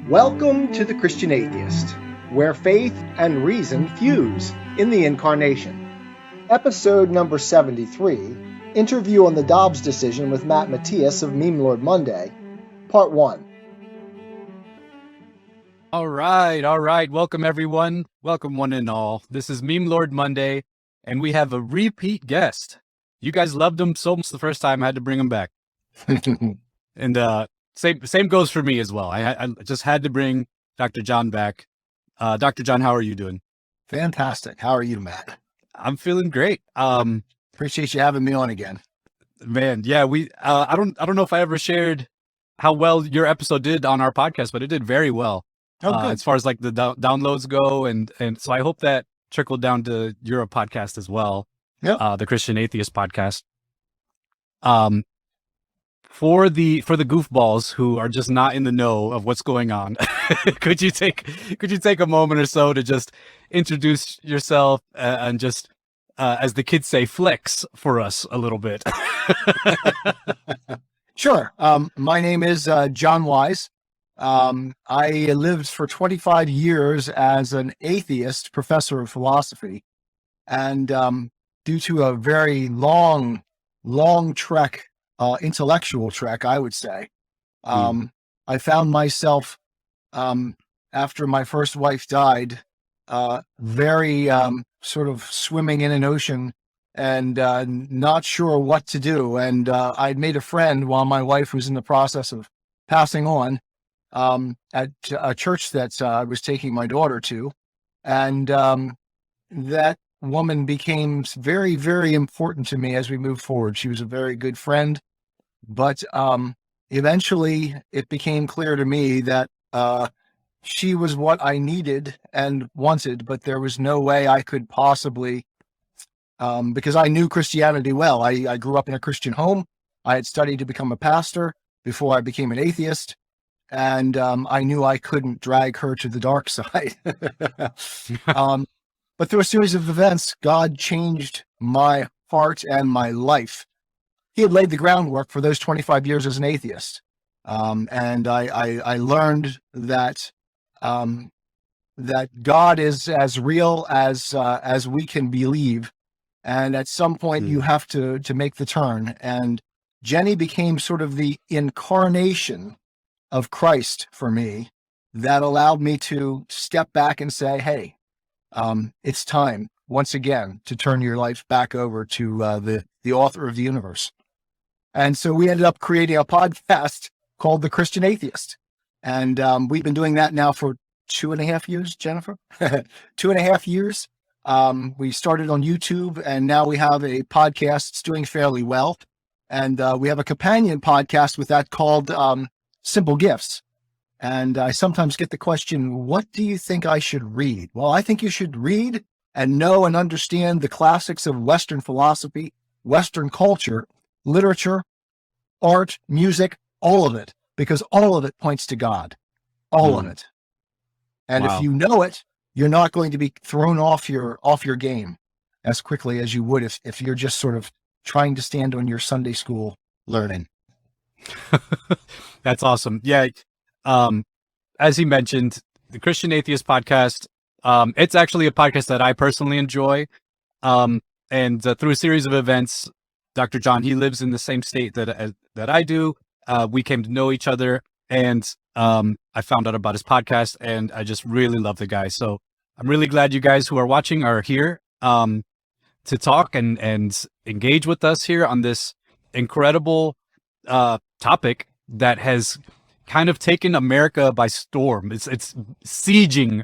Welcome to the Christian Atheist, where faith and reason fuse in the Incarnation. Episode number 73, interview on the Dobb's decision with Matias of MemeLord Monday, Part 1. All right. Welcome, everyone. Welcome, one and all. This is MemeLord Monday, and we have a repeat guest. You guys loved him so much the first time, I had to bring him back. And same goes for me as well. I just had to bring Dr. John back. Dr. John, how are you doing? Fantastic. How are you, Matt? I'm feeling great. Appreciate you having me on again. Man, yeah, I don't know if I ever shared how well your episode did on our podcast, but it did very well. Oh, good. As far as like the downloads go, and so I hope that trickled down to your podcast as well. Yeah. The Christian Atheist podcast. For the goofballs who are just not in the know of what's going on, could you take a moment or so to just introduce yourself and just, as the kids say, flex for us a little bit? Sure. My name is John Wise. I lived for 25 years as an atheist professor of philosophy, and due to a very long trek, intellectual trek, I would say, I found myself, after my first wife died, very sort of swimming in an ocean and not sure what to do. And I'd made a friend while my wife was in the process of passing on, at a church that I was taking my daughter to. And that woman became very, very important to me as we moved forward. She was a very good friend, but eventually it became clear to me that she was what I needed and wanted, but there was no way I could possibly, because I knew Christianity well. I grew up in a Christian home. I had studied to become a pastor before I became an atheist. And I knew I couldn't drag her to the dark side. But through a series of events, God changed my heart and my life. He had laid the groundwork for those 25 years as an atheist. And I learned that that God is as real as we can believe. And at some point you have to make the turn. And Jenny became sort of the incarnation of Christ for me, that allowed me to step back and say, hey, it's time once again to turn your life back over to the author of the universe. And so we ended up creating a podcast called The Christian Atheist. And we've been doing that now for 2.5 years, Jennifer. 2.5 years. We started on YouTube, and now we have a podcast. It's doing fairly well. And we have a companion podcast with that called Simple Gifts. And I sometimes get the question, what do you think I should read? Well, I think you should read and know and understand the classics of Western philosophy, Western culture, literature, art, music, all of it, because all of it points to God, all of it. And Wow. if you know it, you're not going to be thrown off your game as quickly as you would if you're just sort of trying to stand on your Sunday school learning. That's awesome. Yeah. As he mentioned, the Christian Atheist podcast, it's actually a podcast that I personally enjoy. And through a series of events, Dr. John, he lives in the same state that I do. We came to know each other, and I found out about his podcast, and I just really love the guy. So I'm really glad you guys who are watching are here to talk and engage with us here on this incredible topic that has kind of taken America by storm. It's sieging.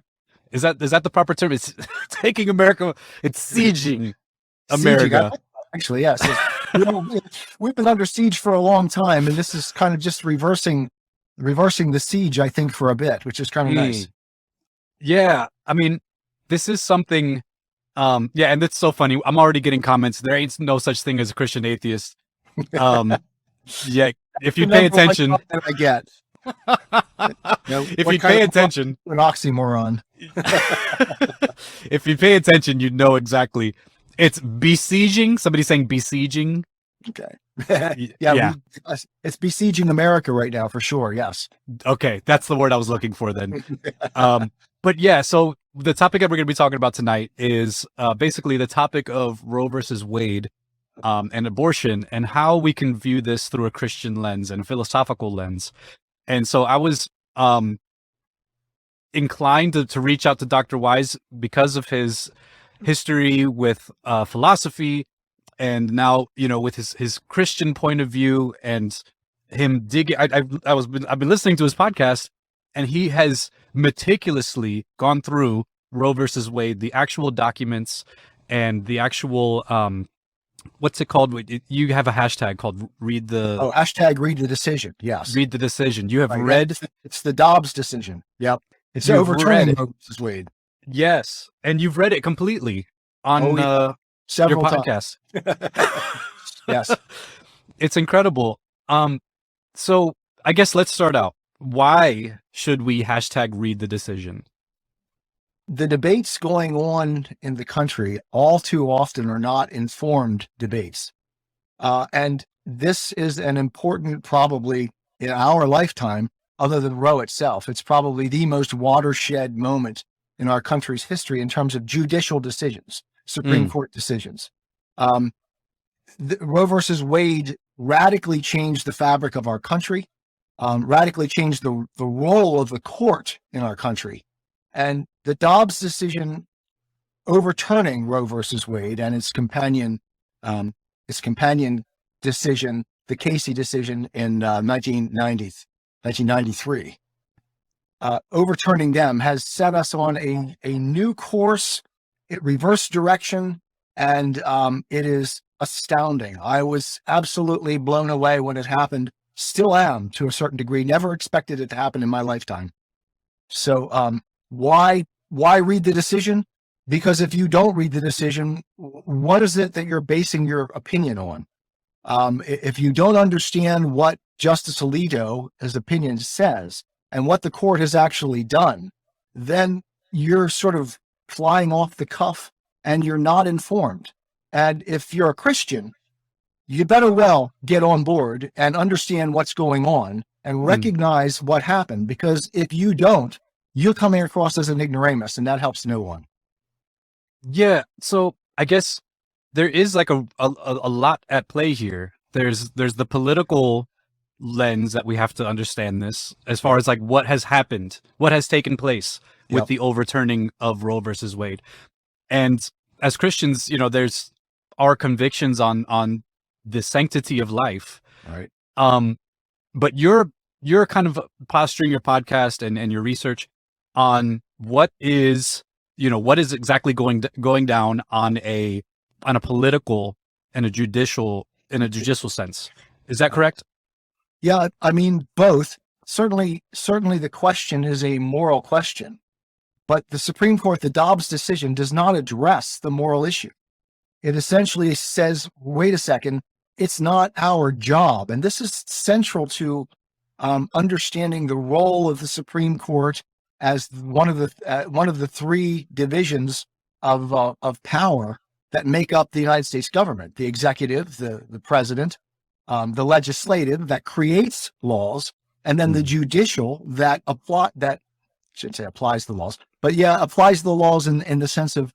Is that the proper term? It's taking America. It's sieging America. Actually, yes. We've been under siege for a long time, and this is kind of just reversing the siege, I think, for a bit, which is kind of nice. Yeah. I mean, this is something. Yeah, and it's so funny. I'm already getting comments. There ain't no such thing as a Christian atheist. Yeah, if you pay attention, I get. If you pay attention, an oxymoron. If you pay attention, you know exactly. It's besieging. Somebody's saying besieging. Okay. Yeah. It's besieging America right now for sure. Yes. Okay, that's the word I was looking for then. But yeah, so the topic that we're going to be talking about tonight is basically the topic of Roe versus Wade and abortion, and how we can view this through a Christian lens and a philosophical lens. And so I was inclined to reach out to Dr. Wise because of his history with philosophy, and now, you know, with his Christian point of view, and him digging. I've been listening to his podcast, and he has meticulously gone through Roe versus Wade, the actual documents, and the actual what's it called? You have a hashtag called read the hashtag read the decision. Yes, read the decision. You have right. read. It's the Dobbs decision. Yep, it's You've overturning read Roe versus Wade. Yes, and you've read it completely on your several podcast. Yes, it's incredible. So I guess let's start out. Why should we hashtag read the decision? The debates going on in the country all too often are not informed debates. And this is an important, probably in our lifetime, other than Roe itself, it's probably the most watershed moment in our country's history in terms of judicial decisions, Supreme Court decisions. Roe versus Wade radically changed the fabric of our country, radically changed the role of the court in our country. And the Dobbs decision overturning Roe versus Wade and its companion decision, the Casey decision in 1993, overturning them has set us on a new course. It reversed direction, and it is astounding. I was absolutely blown away when it happened. Still am to a certain degree. Never expected it to happen in my lifetime. So why read the decision? Because if you don't read the decision, what is it that you're basing your opinion on? If you don't understand what Justice Alito, his opinion says, and what the court has actually done, then you're sort of flying off the cuff and you're not informed. And if you're a Christian, you better well get on board and understand what's going on and recognize what happened, because if you don't, you're coming across as an ignoramus, and that helps no one. Yeah, so I guess there is like a lot at play here. There's the political lens that we have to understand this, as far as like what has happened, what has taken place with the overturning of Roe versus Wade. And as Christians, you know, there's our convictions on the sanctity of life. Right. But you're kind of posturing your podcast and your research on what is exactly going down on a political and a judicial sense. Is that correct? Yeah, I mean, both. Certainly the question is a moral question, but the Supreme Court, the Dobbs decision, does not address the moral issue. It essentially says, wait a second, it's not our job. And this is central to understanding the role of the Supreme Court as one of the three divisions of power that make up the United States government: the executive, the president, the legislative that creates laws, and then the judicial that applies the laws, but applies the laws in the sense of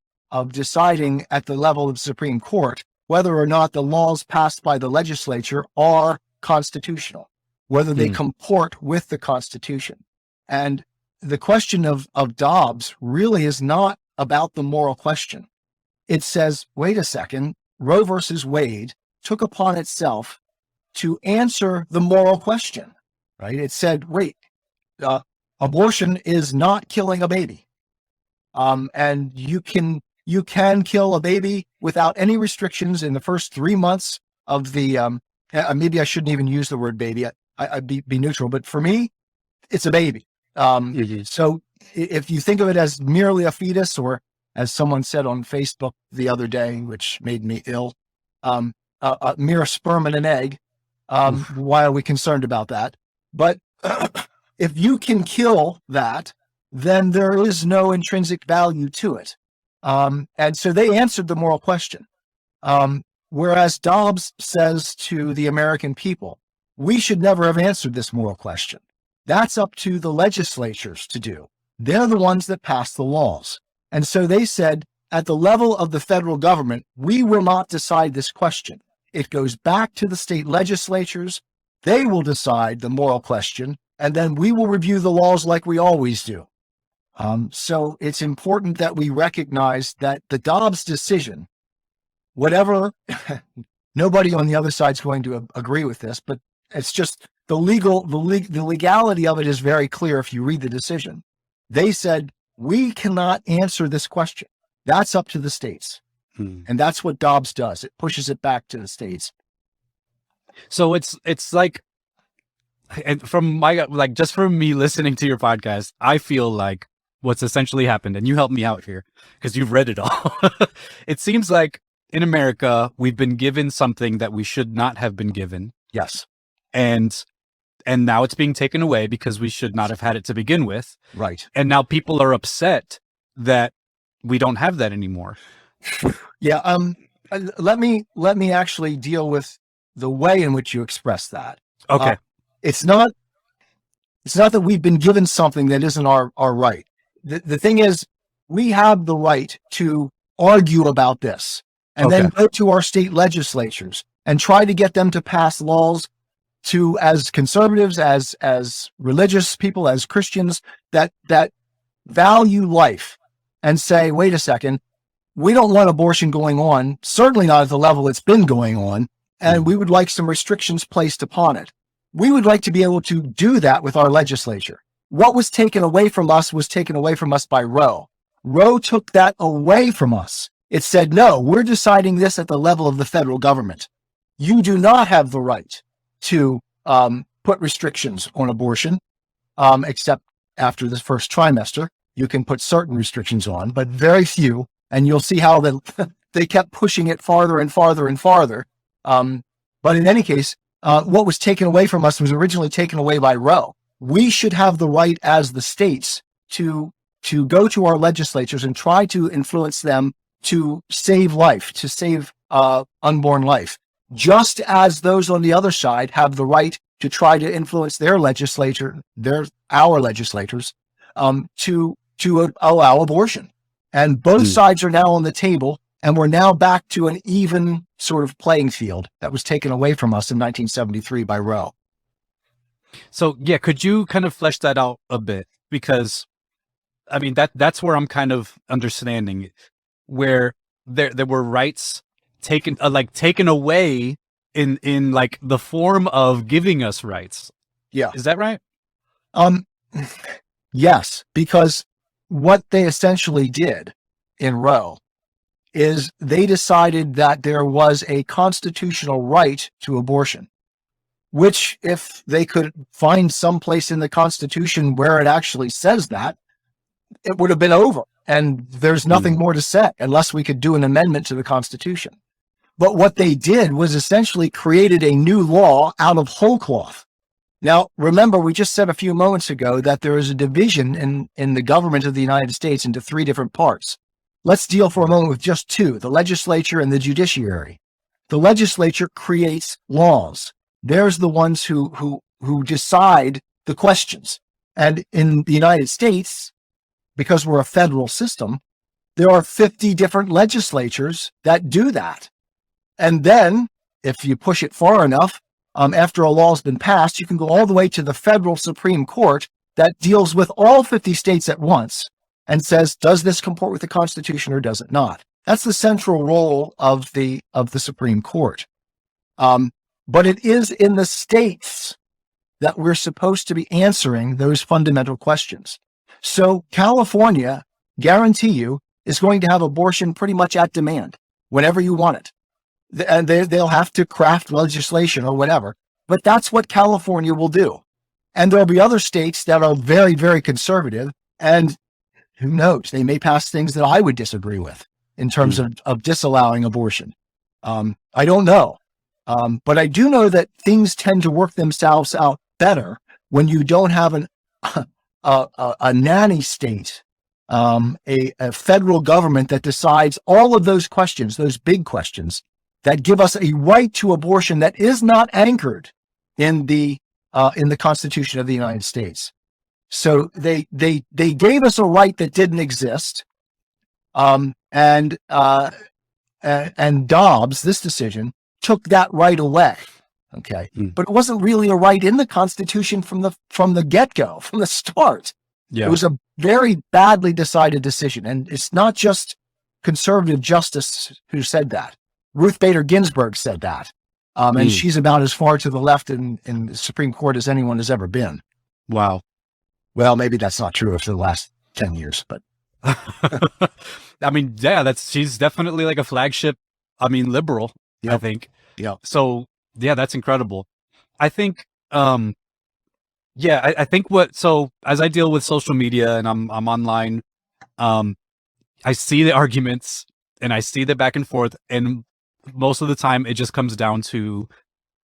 deciding at the level of the Supreme Court whether or not the laws passed by the legislature are constitutional, whether they comport with the Constitution. And the question of Dobbs really is not about the moral question. It says, wait a second, Roe versus Wade took upon itself to answer the moral question, right? It said, wait, abortion is not killing a baby. And you can kill a baby without any restrictions in the first 3 months of the, maybe I shouldn't even use the word baby. I'd be neutral, but for me, it's a baby. So if you think of it as merely a fetus, or as someone said on Facebook the other day, which made me ill, a mere sperm and an egg, why are we concerned about that? But if you can kill that, then there is no intrinsic value to it. And so they answered the moral question. Whereas Dobbs says to the American people, we should never have answered this moral question. That's up to the legislatures to do. They're the ones that pass the laws. And so they said, at the level of the federal government, we will not decide this question. It goes back to the state legislatures. They will decide the moral question, and then we will review the laws like we always do. So it's important that we recognize that the Dobbs decision, whatever, nobody on the other side is going to agree with this, but it's just the legality of it is very clear if you read the decision. They said, we cannot answer this question. That's up to the states. And that's what Dobbs does. It pushes it back to the states. So it's like, and just from me listening to your podcast, I feel like what's essentially happened, and you help me out here because you've read it all. It seems like in America, we've been given something that we should not have been given. Yes. And now it's being taken away because we should not have had it to begin with. Right. And now people are upset that we don't have that anymore. Yeah. Let me actually deal with the way in which you express that. Okay. It's not that we've been given something that isn't our right. The thing is, we have the right to argue about this and then go to our state legislatures and try to get them to pass laws to, as conservatives, as religious people, as Christians, that value life and say, wait a second, we don't want abortion going on, certainly not at the level it's been going on, and we would like some restrictions placed upon it. We would like to be able to do that with our legislature. What was taken away from us was taken away from us by Roe. Roe took that away from us. It said, no, we're deciding this at the level of the federal government. You do not have the right to put restrictions on abortion, except after the first trimester. You can put certain restrictions on, but very few. And you'll see how they kept pushing it farther and farther and farther. But in any case, what was taken away from us was originally taken away by Roe. We should have the right as the states to go to our legislatures and try to influence them to save life, to save unborn life, just as those on the other side have the right to try to influence their legislature, our legislators, to allow abortion. And both sides are now on the table, and we're now back to an even sort of playing field that was taken away from us in 1973 by Roe. So, yeah, could you kind of flesh that out a bit? Because, I mean, that's where I'm kind of understanding it, where there were rights taken away in like the form of giving us rights. Yeah. Is that right? Yes, because what they essentially did in Roe is they decided that there was a constitutional right to abortion, which if they could find some place in the Constitution where it actually says that, it would have been over. And there's nothing more to say unless we could do an amendment to the Constitution. But what they did was essentially created a new law out of whole cloth. Now, remember, we just said a few moments ago that there is a division in the government of the United States into three different parts. Let's deal for a moment with just two, the legislature and the judiciary. The legislature creates laws. There's the ones who decide the questions. And in the United States, because we're a federal system, there are 50 different legislatures that do that. And then, if you push it far enough, after a law has been passed, you can go all the way to the federal Supreme Court that deals with all 50 states at once and says, does this comport with the Constitution or does it not? That's the central role of the Supreme Court. But it is in the states that we're supposed to be answering those fundamental questions. So California, guarantee you, is going to have abortion pretty much at demand, whenever you want it. And they'll have to craft legislation or whatever, but that's what California will do. And there'll be other states that are very, very conservative, and who knows, they may pass things that I would disagree with in terms of disallowing abortion. I don't know. But I do know that things tend to work themselves out better when you don't have a nanny state, a federal government that decides all of those questions, those big questions. that give us a right to abortion that is not anchored in the Constitution of the United States. So they gave us a right that didn't exist. And Dobbs, this decision, took that right away. Okay. But it wasn't really a right in the Constitution from the get-go, from the start. Yeah. It was a very badly decided decision. And it's not just conservative justice who said that. Ruth Bader Ginsburg said that. And she's about as far to the left in the Supreme Court as anyone has ever been. Wow. Well, maybe that's not true for the last 10 years, but. I mean, yeah, she's definitely like a flagship, liberal, I think. Yeah. So, yeah, that's incredible. I think, I think so as I deal with social media and I'm online, I see the arguments and I see the back and forth, and most of the time it just comes down to,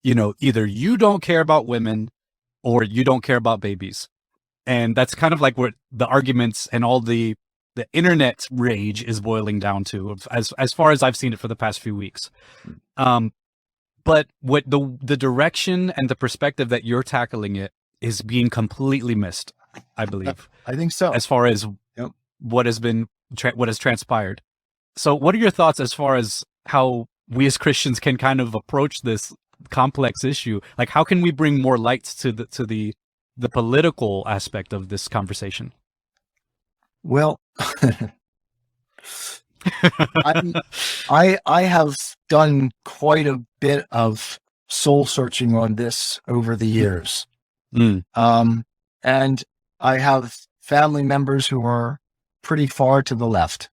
either you don't care about women or you don't care about babies. And that's kind of like what the arguments and all the internet rage is boiling down to, as far as I've seen it for the past few weeks. But what the direction and the perspective that you're tackling it is being completely missed, I believe. I think so. As far as what has transpired. So what are your thoughts as far as how we as Christians can kind of approach this complex issue? Like, how can we bring more light to the political aspect of this conversation? Well, I have done quite a bit of soul searching on this over the years. And I have family members who are pretty far to the left.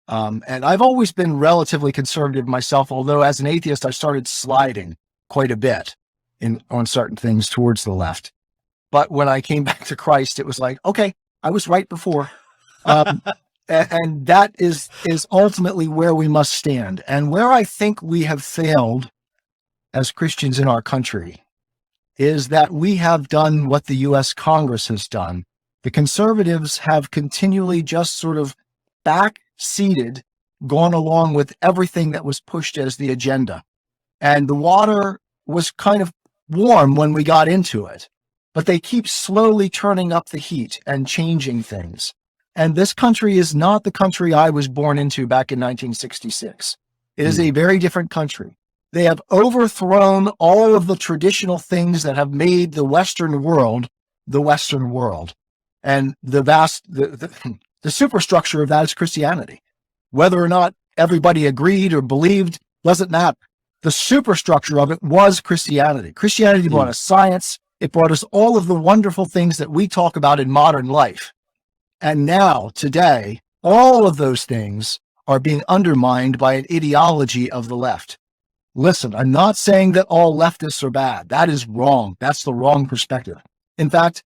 And I've always been relatively conservative myself, although as an atheist, I started sliding quite a bit on certain things towards the left. But when I came back to Christ, it was like, okay, I was right before. And that is ultimately where we must stand. And where I think we have failed as Christians in our country is that we have done what the U.S. Congress has done. The conservatives have continually just sort of back-seated, gone along with everything that was pushed as the agenda. And the water was kind of warm when we got into it, but they keep slowly turning up the heat and changing things. And this country is not the country I was born into back in 1966. It is a very different country. They have overthrown all of the traditional things that have made the Western world the Western world. And the superstructure of that is Christianity. Whether or not everybody agreed or believed doesn't matter. The superstructure of it was Christianity. Christianity brought us science. It brought us all of the wonderful things that we talk about in modern life. And now, today, all of those things are being undermined by an ideology of the left. Listen, I'm not saying that all leftists are bad. That is wrong. That's the wrong perspective. In fact,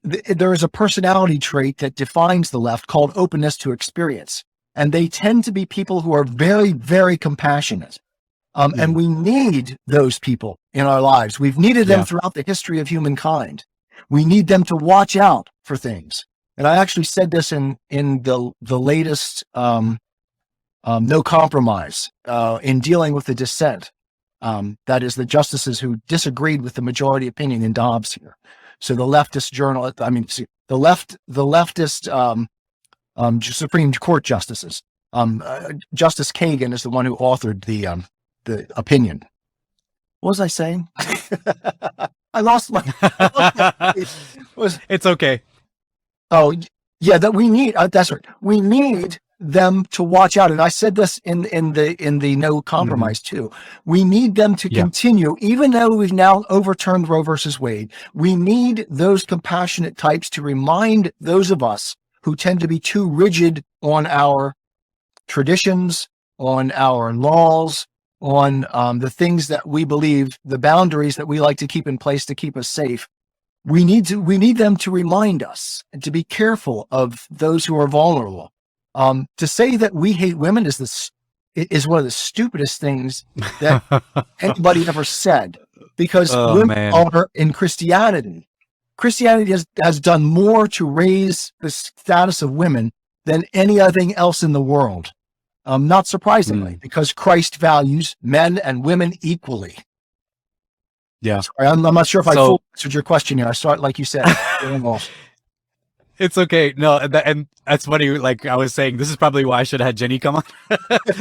there is a personality trait that defines the left called openness to experience. And they tend to be people who are very, very compassionate. And we need those people in our lives. We've needed them throughout the history of humankind. We need them to watch out for things. And I actually said this in the latest No Compromise in dealing with the dissent. That is the justices who disagreed with the majority opinion in Dobbs here. So the leftist leftist Supreme Court justices. Justice Kagan is the one who authored the opinion. What was I saying? I lost my. It's okay. Oh, yeah, that we need, that's right. We need them to watch out. And I said this in the No Compromise too. We need them to continue, even though we've now overturned Roe versus Wade. We need those compassionate types to remind those of us who tend to be too rigid on our traditions, on our laws, on the things that we believe, the boundaries that we like to keep in place to keep us safe. We need them to remind us and to be careful of those who are vulnerable. To say that we hate women is one of the stupidest things that anybody ever said, because women are in Christianity. Christianity has done more to raise the status of women than anything else in the world. Not surprisingly, because Christ values men and women equally. Yeah. Sorry, I'm not sure if I fully answered your question here. I saw it, like you said. It's okay. No, and that's funny. Like I was saying, this is probably why I should have had Jenny come on.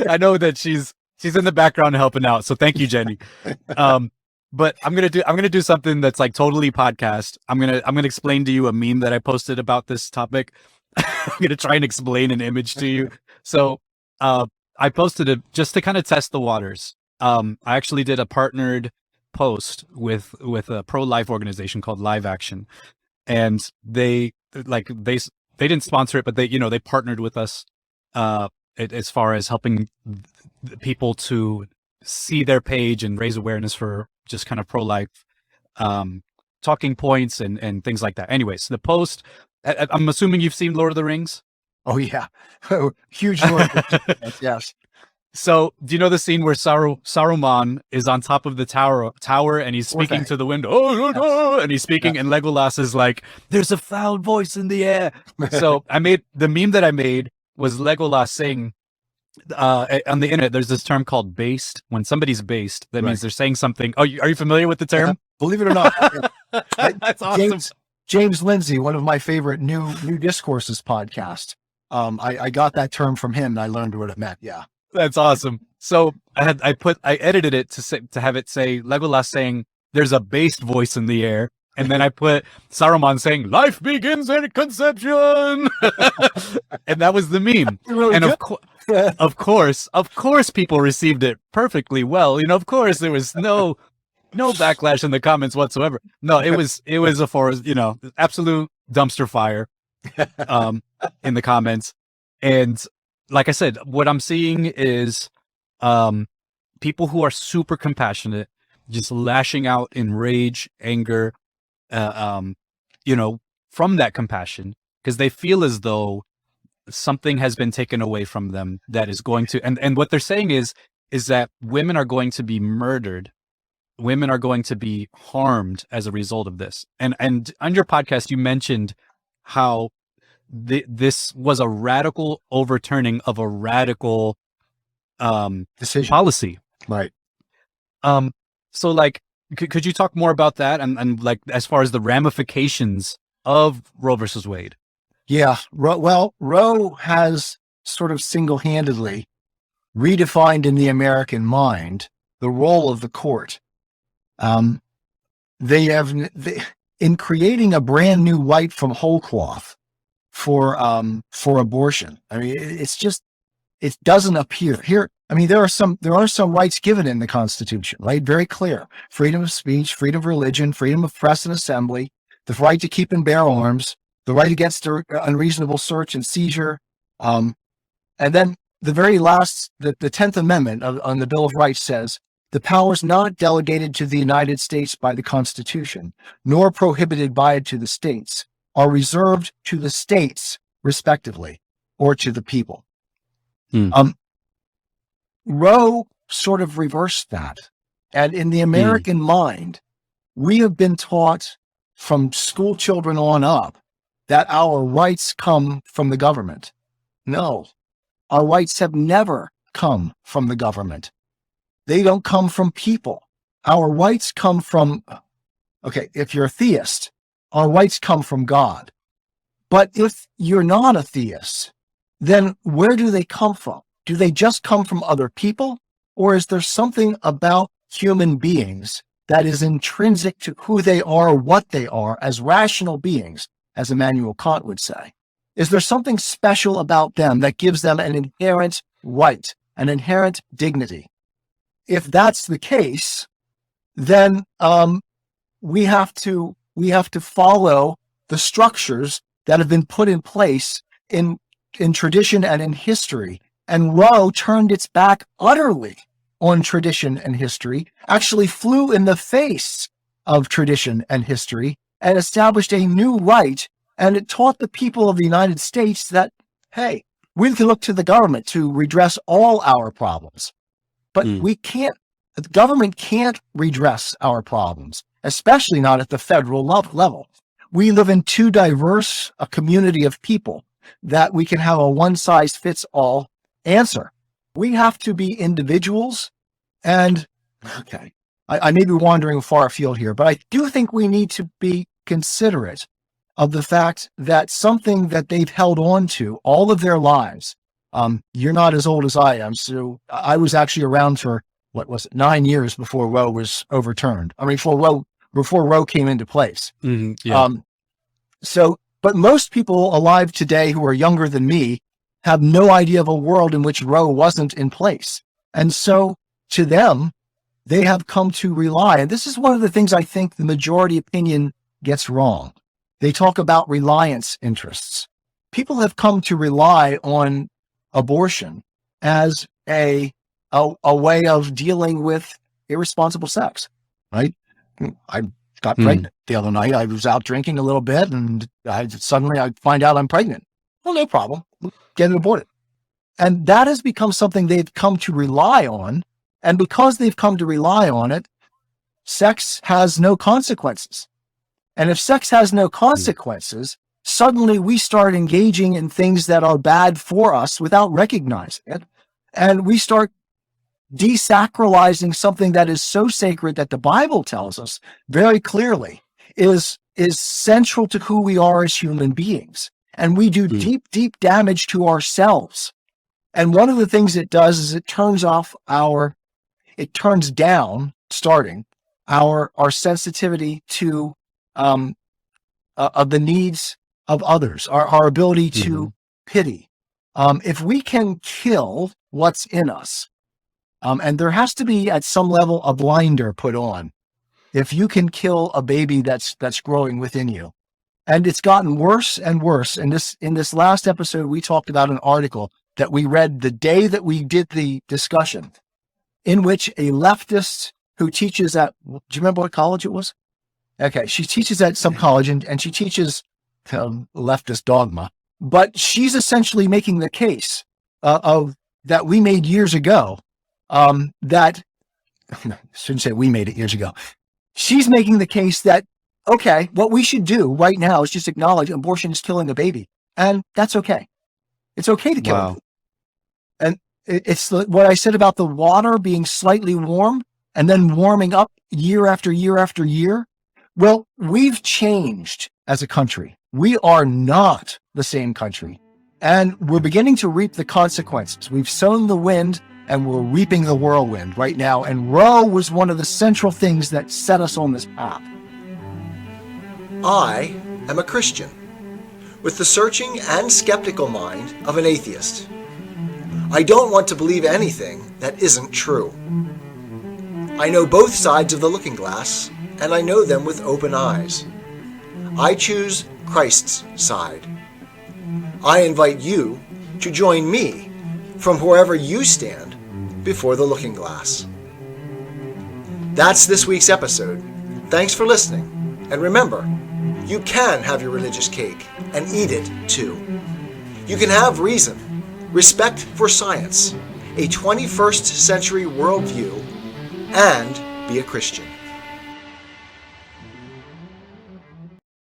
I know that she's in the background helping out. So thank you, Jenny. But I'm gonna do something that's like totally podcast. I'm gonna explain to you a meme that I posted about this topic. I'm gonna try and explain an image to you. So I posted it just to kind of test the waters. I actually did a partnered post with a pro-life organization called Live Action, and they didn't sponsor it, but they partnered with us as far as helping people to see their page and raise awareness for just kind of pro-life talking points and things like that. Anyways, the post, I'm assuming you've seen Lord of the Rings. Oh yeah, huge Lord of the Rings. Yes. So, do you know the scene where Saruman is on top of the tower and he's speaking to the window? Oh, and he's speaking, and Legolas is like, "There's a foul voice in the air." So, the meme that I made was Legolas saying, on the internet, there's this term called based. When somebody's based, that means they're saying something. Oh, are you familiar with the term? Yeah, believe it or not. That's awesome. James Lindsay, one of my favorite new discourses podcast. I got that term from him and I learned what it meant. Yeah. That's awesome. So I edited it to have it say Legolas saying there's a based voice in the air, and then I put Saruman saying life begins at conception, and that was the meme. Really and of course, people received it perfectly well. Of course, there was no backlash in the comments whatsoever. No, it was absolute dumpster fire in the comments. And like I said, what I'm seeing is people who are super compassionate, just lashing out in rage, anger, from that compassion, because they feel as though something has been taken away from them that is going to, and what they're saying is that women are going to be murdered. Women are going to be harmed as a result of this. And on your podcast, you mentioned how this was a radical overturning of a radical decision policy. Right. So like, could you talk more about that and like as far as the ramifications of Roe versus Wade? Yeah. Roe has sort of single-handedly redefined in the American mind the role of the court. In creating a brand new right from whole cloth for abortion. I mean, it doesn't appear here. I mean, there are some rights given in the Constitution, right? Very clear: freedom of speech, freedom of religion, freedom of press and assembly, the right to keep and bear arms, the right against unreasonable search and seizure, and then the very last, the 10th Amendment on the Bill of Rights says, the powers not delegated to the United States by the Constitution, nor prohibited by it to the states, are reserved to the states, respectively, or to the people. Roe sort of reversed that. And in the American mind, we have been taught from school children on up that our rights come from the government. No, our rights have never come from the government. They don't come from people. Our rights come from, if you're a theist, our rights come from God. But if you're not a theist, then where do they come from? Do they just come from other people? Or is there something about human beings that is intrinsic to who they are, what they are as rational beings, as Immanuel Kant would say? Is there something special about them that gives them an inherent right, an inherent dignity? If that's the case, then we have to follow the structures that have been put in place in tradition and in history. And Roe turned its back utterly on tradition and history, actually flew in the face of tradition and history, and established a new right. And it taught the people of the United States that, hey, we can look to the government to redress all our problems. But we can't, the government can't redress our problems, especially not at the federal level. We live in too diverse a community of people that we can have a one-size-fits-all answer. We have to be individuals. And, okay, I may be wandering far afield here, but I do think we need to be considerate of the fact that something that they've held on to all of their lives. You're not as old as I am, so I was actually around for, 9 years before Roe was overturned. I mean, before Roe came into place. Mm-hmm, yeah. But most people alive today who are younger than me have no idea of a world in which Roe wasn't in place. And so to them, they have come to rely. And this is one of the things I think the majority opinion gets wrong. They talk about reliance interests. People have come to rely on abortion as a way of dealing with irresponsible sex, right? I got pregnant the other night. I was out drinking a little bit and suddenly I find out I'm pregnant. Well, no problem. Get it aborted. And that has become something they've come to rely on. And because they've come to rely on it, sex has no consequences. And if sex has no consequences, suddenly we start engaging in things that are bad for us without recognizing it. And we start desacralizing something that is so sacred that the Bible tells us very clearly is central to who we are as human beings. And we do deep, deep damage to ourselves. And one of the things it does is it turns down our sensitivity to of the needs of others, our ability to pity. If we can kill what's in us, and there has to be at some level a blinder put on. If you can kill a baby that's growing within you, and it's gotten worse and worse. And in this last episode, we talked about an article that we read the day that we did the discussion, in which a leftist who teaches at, do you remember what college it was? Okay, she teaches at some college and she teaches leftist dogma, but she's essentially making the case that we made years ago. That shouldn't say we made it years ago. She's making the case that, okay, what we should do right now is just acknowledge abortion is killing a baby, and that's okay. It's okay to kill a baby. And it's what I said about the water being slightly warm and then warming up year after year after year. Well, we've changed as a country. We are not the same country, and we're beginning to reap the consequences. We've sown the wind and we're reaping the whirlwind right now. And Roe was one of the central things that set us on this path. I am a Christian, with the searching and skeptical mind of an atheist. I don't want to believe anything that isn't true. I know both sides of the looking glass, and I know them with open eyes. I choose Christ's side. I invite you to join me from wherever you stand before the looking glass. That's this week's episode. Thanks for listening. And remember, you can have your religious cake and eat it too. You can have reason, respect for science, a 21st century worldview, and be a Christian.